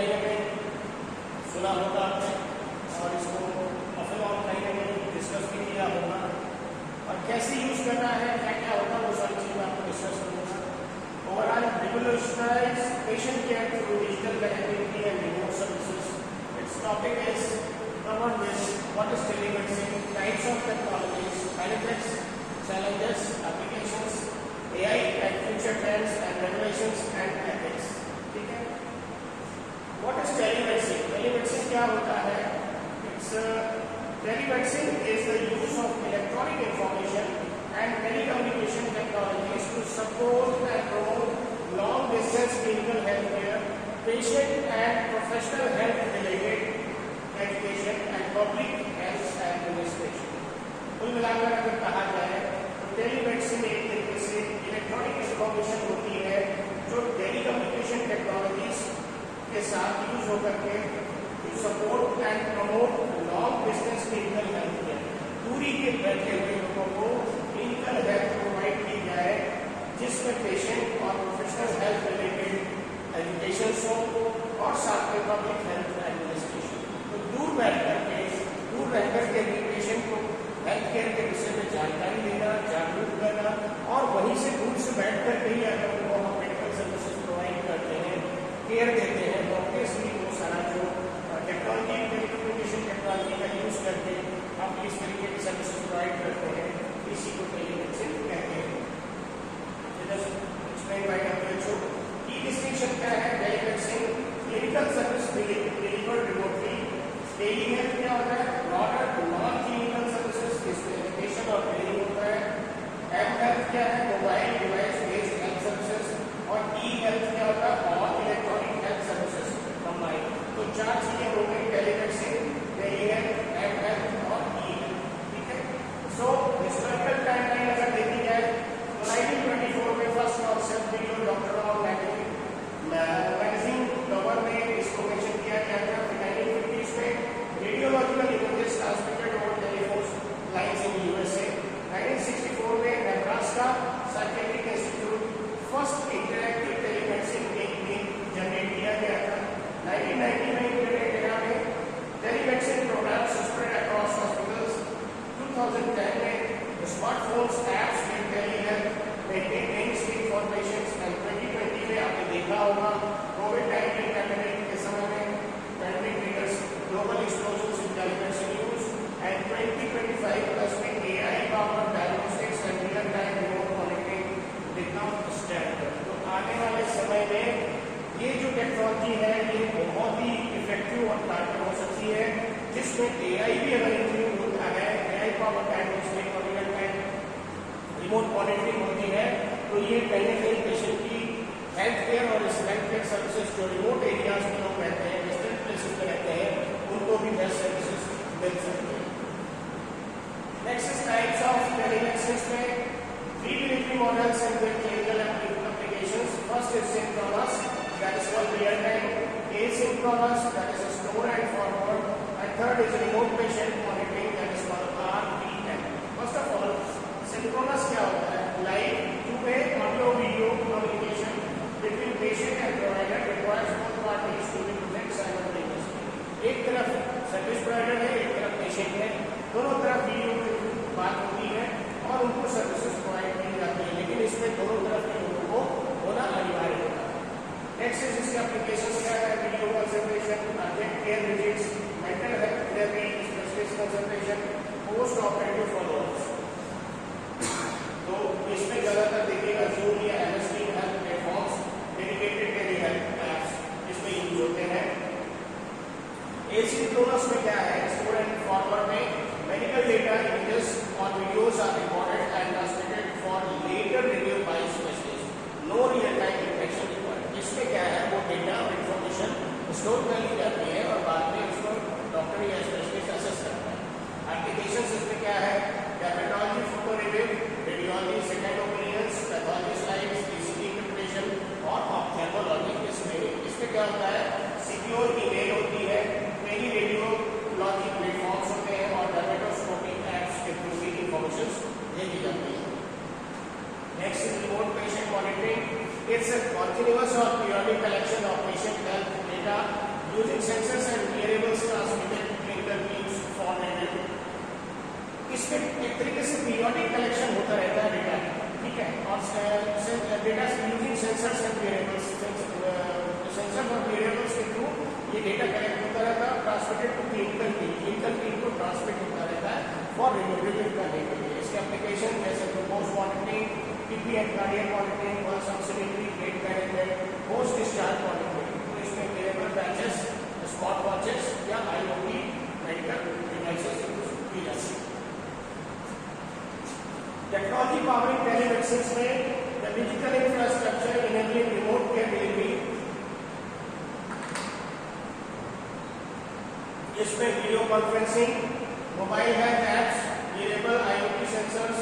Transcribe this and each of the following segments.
कहीं ना कहीं सुना होगा आपने और इसको ऑफन ऑन कहीं ना कहीं डिस्कस भी किया होगा और कैसे यूज करना है, क्या क्या होगा, वो सारी चीज़ आपको डिस्कस करूँगा। Overall revolutionize patient care through digital connectivity and remote services. Its topic is covered with what is telemedicine, types of technologies, benefits, challenges, applications, AI and future trends and regulations and ethics. ठीक है? What is telemedicine? Telemedicine क्या होता है? Telemedicine is the use of electronic information and telecommunication technologies to support and promote long-distance clinical health care, patient and professional health-related education, and public health administration. कुल मिलाकर अगर कहा जाए तो telemedicine एक तरीके से इलेक्ट्रॉनिक इंफॉर्मेशन होती है जो टेलीकम्युनिकेशन टेक्नोलॉजीज के साथ यूज होकर के to support and promote long distance clinical health care, दूरी के बैठे हुए लोगों को क्लिनिकल हेल्थ प्रोवाइड की जाए जिसमें पेशेंट और प्रोफेशनल हेल्थ रिलेटेड एजुकेशन हो और साथ में पब्लिक हेल्थ एडमिनिस्ट्रेशन। तो दूर रह करके भी पेशेंट को हेल्थ केयर के विषय में जानकारी देना, जागरूक करना और वहीं से दूर से बैठ करके ही अगर उनको हम मेडिकल सर्विसेज प्रोवाइड करते हैं, केयर देते हैं, तो ऑब्वियसली वो सारा जो टेक्नोलॉजी टेलीकम्युनिकेशन टेक्नोलॉजी का यूज करके हम इस तरीके की सर्विसेज प्रोवाइड करते हैं, इसी को टेलीमेडिसिन कहते हैं। Explain by WHO। की डिस्टिंक्शन क्या है? Telemedicine clinical service delivered remotely. Tele health क्या होता है? ब्रॉडर नॉन क्लिनिकल सर्विसेज जिसमें एजुकेशन और ट्रेनिंग होता है। एम हेल्थ क्या है? Mobile device based health services. और ई हेल्थ क्या होता है? All electronic health services combined. तो चार चीजें हो गई telemedicine, tele health, M health और ई हेल्थ। ठीक है? सो हिस्टोरिकल टाइमलाइन अगर देखी जाए तो 1924 में first concept video doctor of magazine cover में इसको मेंशन किया गया था। 1950s में radiological images transmitted over telephone lines in USA. 1964 में Nebraska scientific institute first interactive telemedicine generate किया गया था। 1990 में इंटरनेट एरा में telemedicine programs spread across hospitals. 2010 में स्मार्टफोन्स एप्स में telehealth mainstream for patients. And 2020 में आपने देखा होगा कोविड-19 पैंडेमिक के समय में pandemic triggers global explosions in telemedicine use. And 2025 plus में AI powered diagnostics and real time remote monitoring become standard. तो आने वाले समय में ये जो टेक्नोलॉजी है ये बहुत ही इफेक्टिव और कारगर हो सकती है, जिसमें AI भी अगर इंक्लूड होता है, AI पावर्ड डायग्नोस्टिक्स और रियल टाइम रिमोट मॉनिटरिंग होती है, तो ये कहीं ना कहीं पेशेंट की हेल्थ केयर और इस हेल्थ केयर सर्विसेज जो रिमोट एरियाज में लोग रहते हैं, डिस्टेंट प्लेसेस में रहते हैं, उनको भी बेस्ट सर्विसेज मिल सकती है। Next is types of telemedicine में three delivery models and their clinical applications. First is synchronous, that is called real time. Asynchronous, that is store and forward. And third is remote patient monitoring, that is called RPM। First of all synchronous क्या होता है? Live two way audio video communication between patient and provider requires both parties to be present simultaneously. एक तरफ service provider है, एक तरफ patient है, दोनों तरफ वीडियो के थ्रू बात होती है और उनको सर्विसेज प्रोवाइड की जाती है, लेकिन इसमें दोनों तरफ के लोगों को होना अनिवार्य होता है। नेक्स्ट इज इसके एप्लीकेशन क्या है? Video consultation, urgent care visits, mental health therapy, specialist consultation, post operative followups. तो इसमें ज्यादातर देखिएगा Zoom या MS Teams health platforms, dedicated tele health apps इसमें यूज होते हैं। एसिंक्रोनस में क्या है? स्टोर एंड फॉरवर्ड में मेडिकल डेटा, इमेजेस और videos are recorded and transmitted for later review by specialist. No real time interaction required. इसमें क्या है? वो डेटा और इंफॉर्मेशन स्टोर कर ली जाती है और बाद में उसको डॉक्टर या स्पेशलिस्ट असेस करता है। एप्लीकेशंस इसमें क्या है? Dermatology, photo review, radiology, second opinions, pathology slides, ECG interpretation और ऑप्थेल्मोलॉजी। इसमें क्या होता है? सिक्योर ईमेल होती है, मेनी रेडियोलॉजी प्लेटफॉर्म्स होते हैं और डर्मेटोस्कोपी एप्स के थ्रू भी इंफॉर्मेशन भेजी जाती है। Next is remote patient monitoring. It's a continuous or periodic collection of patient health data using sensors and variables transmitted to clinical teams for review. इसमें एक तरीके से पीरियोडिक कलेक्शन होता रहता है डेटा, ठीक है, और data using sensors and variables, sensor और वेरिएबल्स के थ्रू ये डेटा कलेक्ट होता रहता है, ट्रांसमिटेड टू क्लिनिकल टीम को ट्रांसमिट होता रहता है फॉर रिव्यू करने के लिए। इसके एप्लीकेशन जैसे glucose monitoring, TB and cardiac monitoring, pulse oximeter, weight management, post discharge monitoring. तो इसमें वेरिएबल बैचेस, स्पॉट वॉचेस या आईओटी मेडिकल डिवाइसेस यूज की जाती है। टेक्नोलॉजी पावरिंग टेलीमेडिसिन में the digital infrastructure enabling remote care delivery, इसमें video conferencing, mobile health apps, wearable IoT sensors,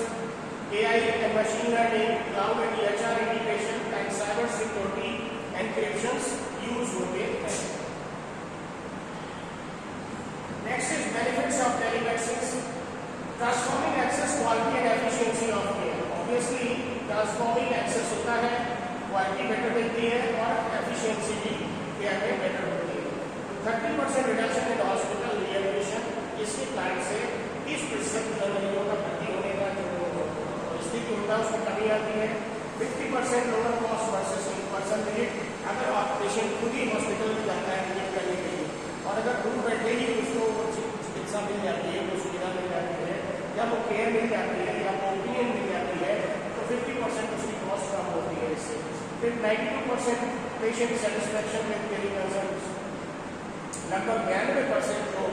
AI and machine learning, cloud and EHR integration and cyber security encryptions use होते हैं। Next is benefits of telemedicine. Transforming access, quality and efficiency of care. Obviously transforming access होता है, quality better मिलती है और efficiency भी care में better होती है। 30% रिडक्शन इन हॉस्पिटल रिएडमिशन, इसके कारण से 30% मरीजों का भर्ती होने का जो स्थिति होता है उसमें कमी आती है। 50% lower cost versus in person visit, अगर पेशेंट खुद ही हॉस्पिटल में जाता है विजिट करने के लिए और अगर दूर बैठे ही उसको चिकित्सा मिल जाती है, वो सुविधा मिल जाती है, या वो केयर मिल जाती है, या वो ओपिनियन मिल जाती है, तो 50% उसकी कॉस्ट कम होती है इससे। फिर 92% पेशेंट सेटिस्फैक्शन में टेली कंसल्ट, लगभग 92% जो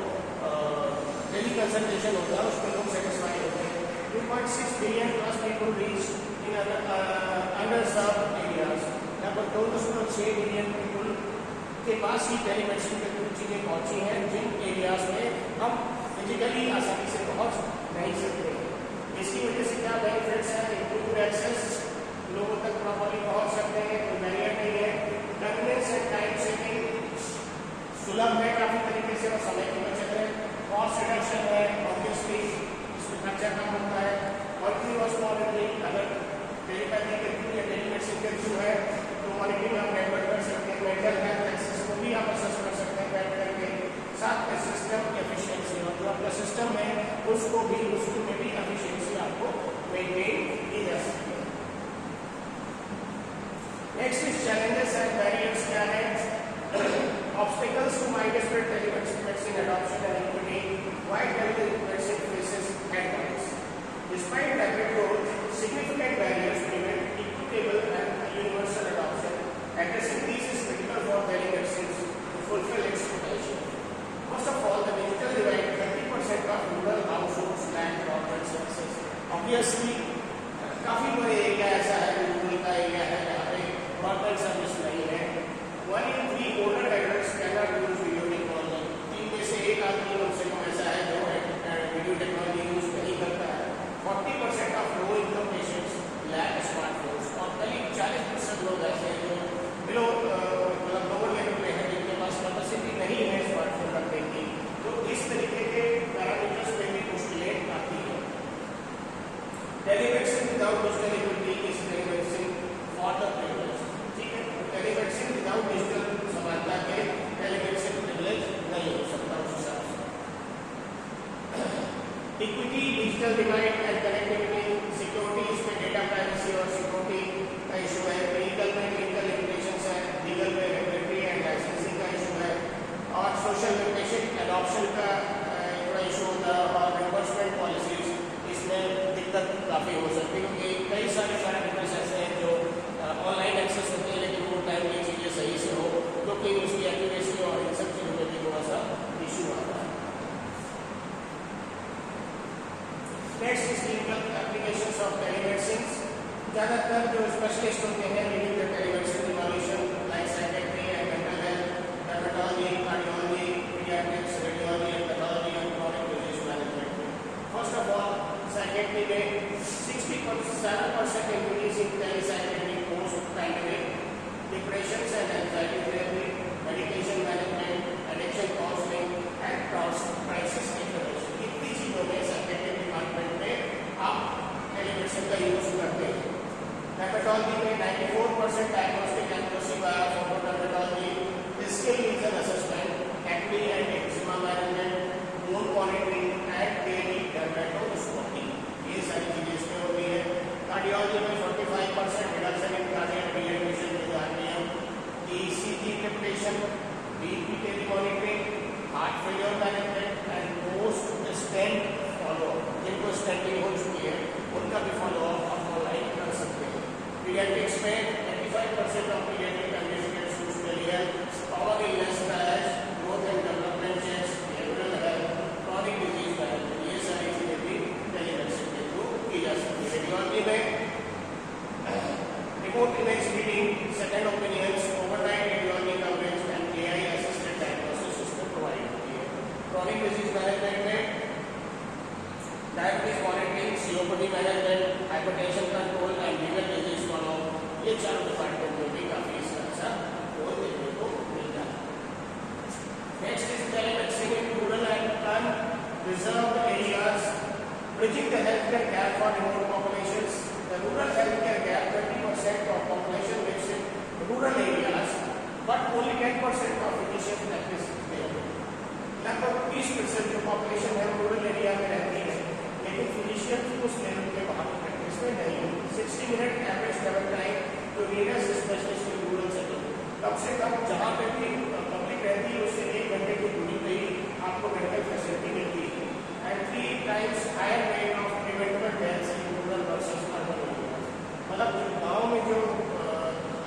टेली कंसल्टेशन होता है उसमें लोग सेटिस्फाई होते हैं। 2.6 billion plus people reach in under served areas, लगभग 2.6 बिलियन पीपल के पास ही टेलीमेडिसिन के कुछ चीज़ें पहुंची हैं जिन एरियाज में हम फिजिकली आसानी से पहुंच नहीं सकते। इसकी वजह से क्या बेनिफिट्स हैं? इम्प्रूव एक्सेस, लोगों तक प्रॉपर्ली पहुंच सकते हैं, कोई बैरियर नहीं है। कन्वीनियंस एंड टाइम सेविंग, सुलभ है काफ़ी तरीके से और समय की बचत है। कॉस्ट रिडक्शन है, ऑब्वियसली इसमें खर्चा कम होता है। कंटिन्यूअस मॉनिटरिंग, अगर टेलीपैथी के थ्रू या टेलीमेडिसिन के थ्रू है तो मॉनिटरिंग आप नेटवर्क कर सकते हैं। मेंटल हेल्थ एक्सेस को भी आप असेस कर सकते हैं बैठ करके। साथ में सिस्टम एफिशिएंसी, और जो आपका सिस्टम है उसको भी, उसमें भी एफिशिएंसी आपको मेंटेन की जा सकती है। Next is challenges and barriers क्या है? Obstacles to widespread telemedicine adoption and equity. Why telemedicine faces headwinds? Despite rapid growth, significant barriers prevent equitable and universal adoption. Addressing these is critical for telemedicine to fulfill its potential. First of all, the digital divide. 30% of rural households lack broadband services. Obviously, काफी बड़े area ऐसा है, rural का area है जहाँ पे broadband service नहीं है। 1 in 3 older adults cannot use video technology. 3 में से 1 आदमी कम से कम ऐसा है जो वीडियो टेक्नोलॉजी यूज नहीं करता है। 40% of low income patients lack smartphones, और करीब 40% लोग ऐसे हैं जो बिलो मतलब लोअर लेवल पे हैं जिनके पास कैपेसिटी नहीं है स्मार्टफोन रखने की। तो इस तरीके के पैरामीटर्स में भी मुश्किलें आती हैं। Telemedicine without digital equity is telemedicine for the privilege. ठीक है, टेलीमेडिसिन विदाउट डिजिटल समानता के टेलीमेडिसिन प्रिविलेज नहीं हो सकता उस हिसाब से। Equity, digital divide and connectivity, security, इसमें डेटा प्राइवेसी और सिक्योरिटी का इशू है। लीगल में लीगल लिमिटेशंस है, लीगल में रेगुलेटरी एंड लाइसेंसिंग का इशू है, और सोशल में पेशेंट एडॉप्शन का थोड़ा इशू होता है, और रिम्बर्समेंट पॉलिसीज इसमें दिक्कत काफ़ी हो सकती है क्योंकि कई सारे पैरामीटर्स ऐसे हैं जो ऑनलाइन एक्सेस होते हैं लेकिन वो टाइम में चीज़ें सही से हो तो कहीं उसकी एक्यूरेसी और इन सब चीज़ों में भी थोड़ा सा इशू आता है। Next is clinical applications of telemedicine. ज़्यादातर जो स्पेशलिस्ट होते हैं leading telemedicine evolution like psychiatry and mental health, dermatology, cardiology, paediatrics, radiology and pathology and chronic disease management. First of all psychiatry में 67% increase in telepsychiatry post pandemic, depression and anxiety therapy, medication management, addiction counselling and crisis intervention. इतनी चीज़ों में psychiatry department में आप telemedicine का use करते हैं। Hepatology में 94% diagnostic accuracy by photodermatology, skill region assessment acne and eczema management, wound monitoring and daily dermatoscopy, ये सारी चीजें इसमें होती है। कार्डियोलॉजी में 45% reduction in cardiac reanimation with RPM, ECG capitation, BP tele monitoring, heart failure management and post stent follow, जिनको stenting हो चुकी है उनका भी फॉलो अप आप ऑनलाइन कर सकते हैं। पीडियाट्रिक्स में 85% ऑफ पीडियाट्रिक इन्वेस्टिगेट्स यूजुअली है common illness trials, growth and development checks, behavioural health, chronic disease management, ये सारी चीजें भी टेलीमेडिसिन के थ्रू की जा सकती है। रेडियोलॉजी में remote image reading, second opinions, overnight radiology coverage and AI assisted diagnosis system provide होती है। क्रॉनिक डिजीज मैनेजमेंट में diabetes monitoring, COPD management, hypertension control and liver disease follow, ये चारों डिपार्टमेंट में भी काफी इसका अच्छा रोल देखने को मिलता है। Next is telemedicine in rural and unreserved areas, bridging the healthcare gap for remote populations. The rural healthcare gap, 20% of population lives in rural areas, but only 10% of physicians practice there. लगभग 20% जो population है rural area में रहती है, लेकिन physicians उस level के वहाँ की प्रैक्टिस में नहीं है। 60 minute average travel time to reach specialist in rural setting, कम से कम जहाँ पे भी पब्लिक रहती है उससे 1 घंटे की दूरी पे ही आपको मेडिकल फैसिलिटी मिलती है। And 3 times higher rate of preventable deaths in rural versus urban areas, मतलब गाँव में जो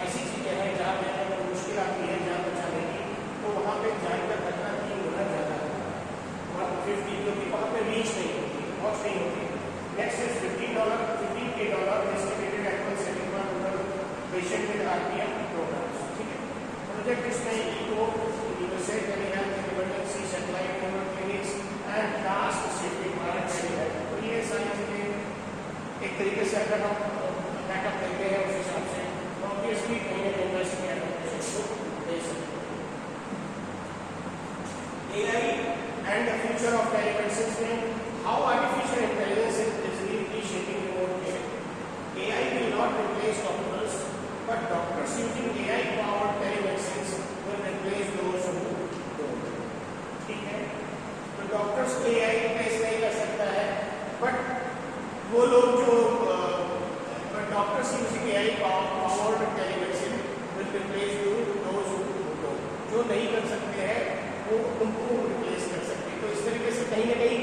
ऐसी चीज़ें हैं जहाँ पे अगर मुश्किल आती है जान बचाने की, तो वहाँ पे जान का खतरा 3 गुना ज़्यादा है, 150, क्योंकि वहाँ पे रीच नहीं होती, पहुँच नहीं होती। Next is $15 estimated annual saving for rural patient with RPM programs, ठीक है। प्रोजेक्ट इसमें echo universal telehealth, emergency satellite network clinics and task safety Bharat telehealth, तो ये सारी चीज़ें एक तरीके से अगर हम बैकअप देते हैं उस हिसाब से तो ऑब्वियसली कहीं ना कहीं इन्वेस्ट किया दे सकते हैं। AI and the future of telemedicine में how artificial intelligence is reshaping remote care. AI will not replace doctors, but doctors using AI-powered telemedicine will replace those who don't. ठीक है, तो डॉक्टर्स को AI रिप्लेस नहीं कर सकता है, but वो लोग जो doctors using AI-powered telemedicine will replace those who don't. जो नहीं कर सकते हैं वो उनको रिप्लेस कर सकते हैं। तो इस तरीके से कहीं ना कहीं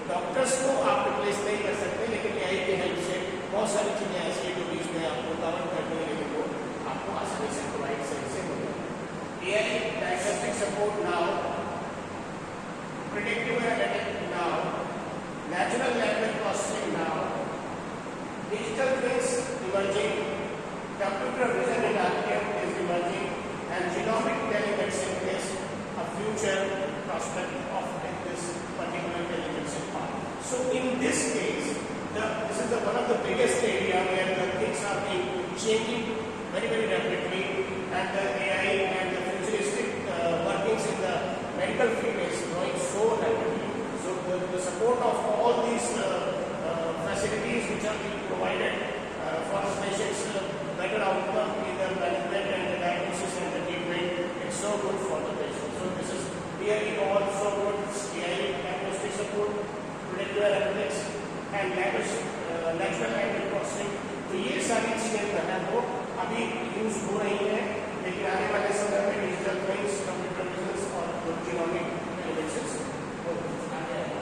डॉक्टर्स को आप रिप्लेस नहीं कर सकते, लेकिन एआई की हेल्प से बहुत सारी चीज़ें ऐसी हैं जो बीच में आपको कवर करनी है, लेकिन वो आपको आसानी से प्रोवाइड सही से हो जाए। AI diagnostic support now, predictive analytics now, natural language processing now, digital twins emerging, computer vision in RPM is emerging, and genomic telemedicine is a future prospect of this particular telemedicine part. So in this case, this is one of the biggest area where the things are changing very, very rapidly, and the AI and the futuristic workings in the medical field is growing so rapidly. So the support of all these facilities which are being provided for the patients, better outcome in the management and the diagnosis and the treatment, it's so good for the patient. So this is really also good AI diagnostic support, predictive analytics and natural language processing. तो ये सारी चीजें जो है वो अभी use हो रही हैं, लेकिन आने वाले समय में डिजिटल ट्विन्स, कंप्यूटर विजन और जीनोमिक एनालिसिस आगे आएगा।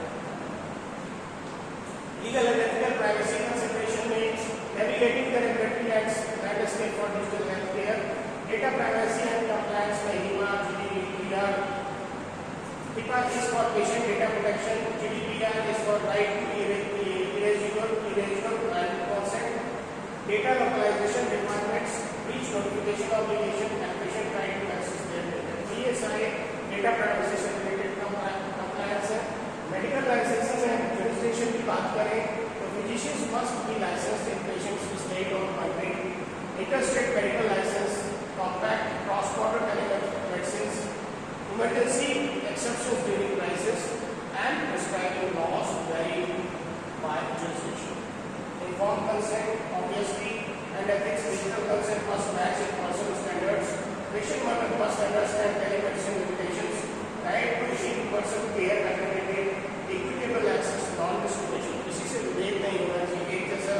Legal and ethical privacy consideration में navigating the regulatory landscape for digital healthcare, data privacy and compliance by HIPAA, GDPR. HIPAA is for patient data protection, GDPR is for right to erasure and consent. Data localization requirements, breach notification obligation, and patient right to access their data. ये सारे data privacy से related compliance है। Medical licensing and jurisdiction की बात करें तो physicians must be licensed in patient's state or country. Interstate medical license, compact cross-border telemedicines, emergency exceptions during crisis, and prescribing laws vary by jurisdiction. Informed consent, obviously, and ethics. Digital consent must match in-person standards. Patient must understand telemedicine limitations, right to in person care attended, equitable access, non discrimination, किसी से भेद नहीं होना चाहिए, एक जैसा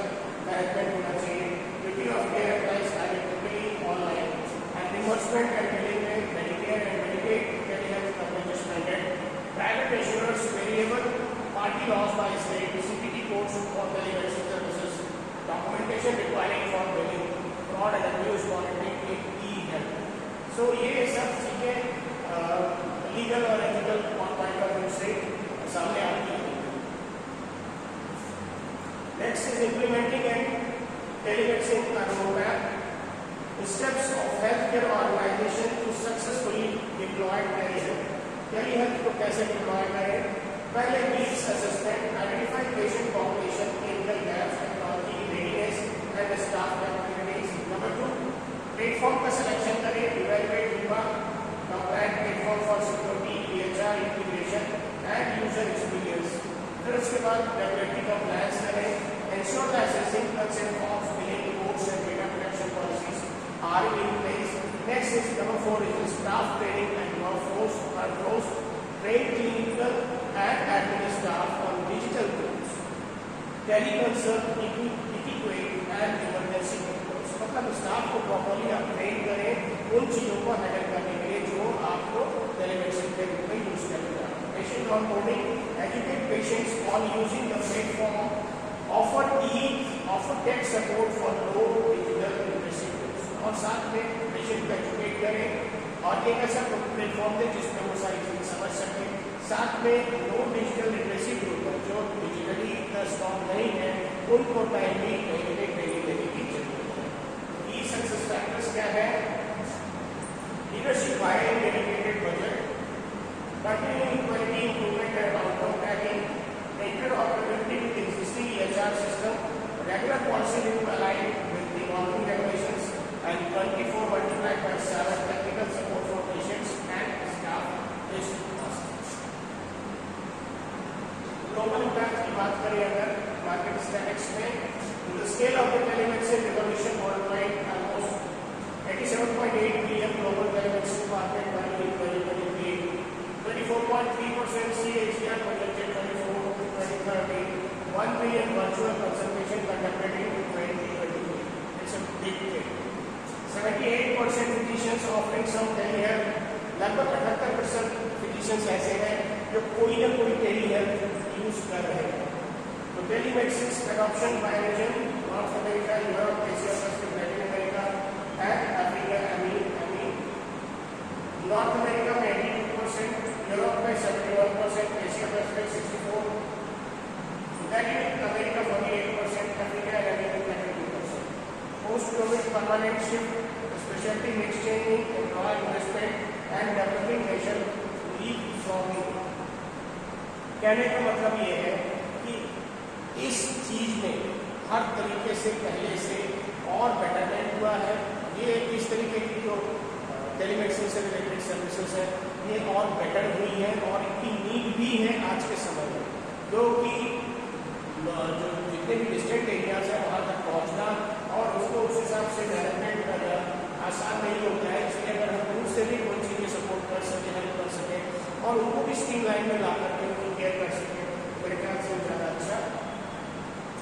management होना चाहिए, duty of care applies equity online, and reimbursement and billing में Medicare and Medicaid telehealth coverage standard, private insurance variable party laws by state, CPT codes for telemedicine services, documentation requiring for billing, fraud and abuse monitoring in e-health. So ये सब चीजें legal और ethical point of view से सामने आती है. Next is implementing and telemedicine का roadmap. Steps of health care organization to successfully deploy telehealth को कैसे डिप्लॉय करें. पहले needs assessment, identify patient population, clinical gaps, technology readiness and staff capabilities. Number 2, platform का सिलेक्शन करें, evaluate HIPAA compliant platform for security, EHR integration and user experience. फिर उसके बाद regulatory compliance करें, ensure the assessing consent forms, billing codes and data protection policies are in place. Next is number 4 is staff training and workforce, train clinical and admin staff on digital tools, teleconsult, etiquette and emergency controls. मतलब staff को properly आप train करें उन चीज़ों को handle करने के लिए जो आपको टेलीमेडिसिन के रूप में यूज करेगा. Patient onboarding, educate patients on using the platform, offer tech support for low digital literacy tools. और साथ में पेशेंट को एजुकेट करें और एक ऐसा प्लेटफॉर्म दे जिसमें वो सारी चीजें समझ सके. साथ में लो डिजिटल लिटरेसी ग्रुप जो डिजिटली इतना स्ट्रॉन्ग नहीं है उनको टाइमली ट्रेनिंग देने की जरूरत है. ई सक्सेस फैक्टर्स क्या है? Leadership by dedicated budget, continuing quality improvement and outcome tracking, interoperability with existing EHR system, regular policy review align with evolving regulations and 24 multiplied by 7 technical support for patients and staff is possible. Global impact की बात करें अगर market statistics में, the scale of the telemedicine revolution worldwide almost 87.8 billion global telemedicine market value in 2023, 24.3% CAGR projected 24 to 2030, 1 billion virtual consultation conducted in 2023. It's a big thing. 78% physicians offering some telehealth, लगभग 78% physicians ऐसे हैं जो कोई ना कोई telehealth use कर रहे हैं. तो telemedicine adoption by region, North America, Europe, Asia Pacific, Latin America and Africa. North America में 82%, यूरोप में 71%, Asia Pacific 64%, Latin America 48%, Africa 32%. Post COVID permanent shift, specialty mix changing, employee investment and developing nation leapfrogging. कहने का मतलब ये है कि इस चीज में हर तरीके से पहले से और बेटरमेंट हुआ है. ये इस तरीके की जो टेलीमेडिसिन से रिलेटेड सर्विसेज है ये और बेटर हुई है और इनकी नीड भी है आज के समय में, क्योंकि जो जितने भी डिस्टेंट एरियाज है वहाँ तक पहुँचना और उसको उस हिसाब से डेवलपमेंट करना आसान नहीं होता है. इसलिए अगर हम दूर से भी कोई चीज़ें सपोर्ट कर सकें, हेल्प कर सकें और उनको भी स्ट्रीमलाइन में ला करके उनको केयर कर सकें, मेरे ख्याल से ज़्यादा अच्छा.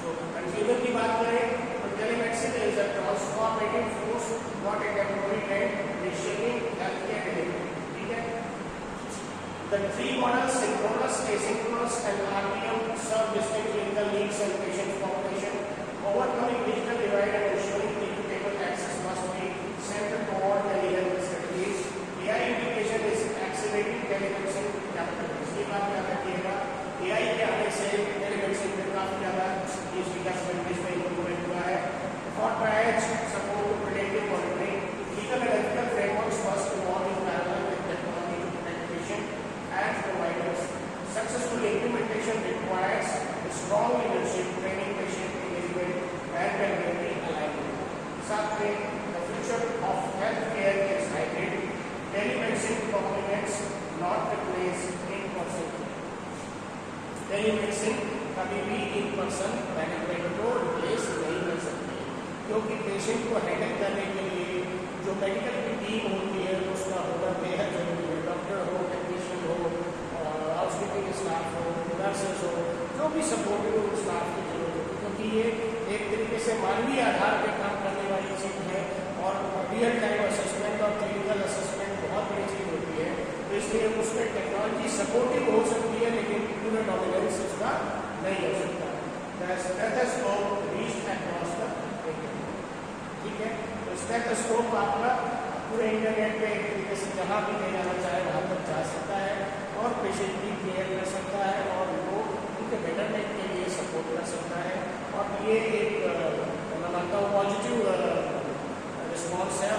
तो कंज्यूमर की बात करें तो telemedicine is a transformative force, not a temporary trend, reshaping health care delivery. ठीक है. The three models, synchronous, asynchronous and RPM, serve distinct clinical needs and patient population. Overcoming digital divide and ensuring equitable access must be centered toward telehealth strategies. AI integration is accelerating telemedicine capabilities. ये बात याद रखिएगा. AI के आने से telemedicine में काफी ज़्यादा इस विकास में इम्प्रूवमेंट हुआ है. For triage, support to predictive monitoring, legal and ethical frameworks must evolve in parallel with technology to protect patient and providers. Successful implementation requires strong leadership, training, patient engagement and regulatory alignment. साथ में the future of healthcare is hybrid. Telemedicine complements, not replace in-person. Telemedicine कभी भी in person management को replace नहीं कर सकती, क्योंकि patient को हैंडल करने के लिए जो मेडिकल की टीम होती है उसका होना बेहद जरूरी है. डॉक्टर हो, टेक्नीशियन हो, भी सपोर्टिव स्टाफ की जरूरत होती है, क्योंकि ये एक तरीके से मानवीय आधार पर काम करने वाली चीज़ है और रियल टाइम असेसमेंट और क्लिनिकल असेसमेंट बहुत बड़ी चीज़ होती है। तो इसलिए उसमें टेक्नोलॉजी सपोर्टिव हो सकती है, लेकिन पूरा डोमिनेंस उसका नहीं हो सकता। Stethoscope reached across the internet, ठीक है। तो स्टेथोस्कोप आपका पूरे इंटरनेट पे एक तरीके से जहाँ भी ले जाना चाहे वहाँ तक जा सकता है और पेशेंट की केयर कर सकता है और वो उनके बेटरमेंट के लिए सपोर्ट कर सकता है। और ये एक मैं मानता हूँ पॉजिटिव रिस्पॉन्स है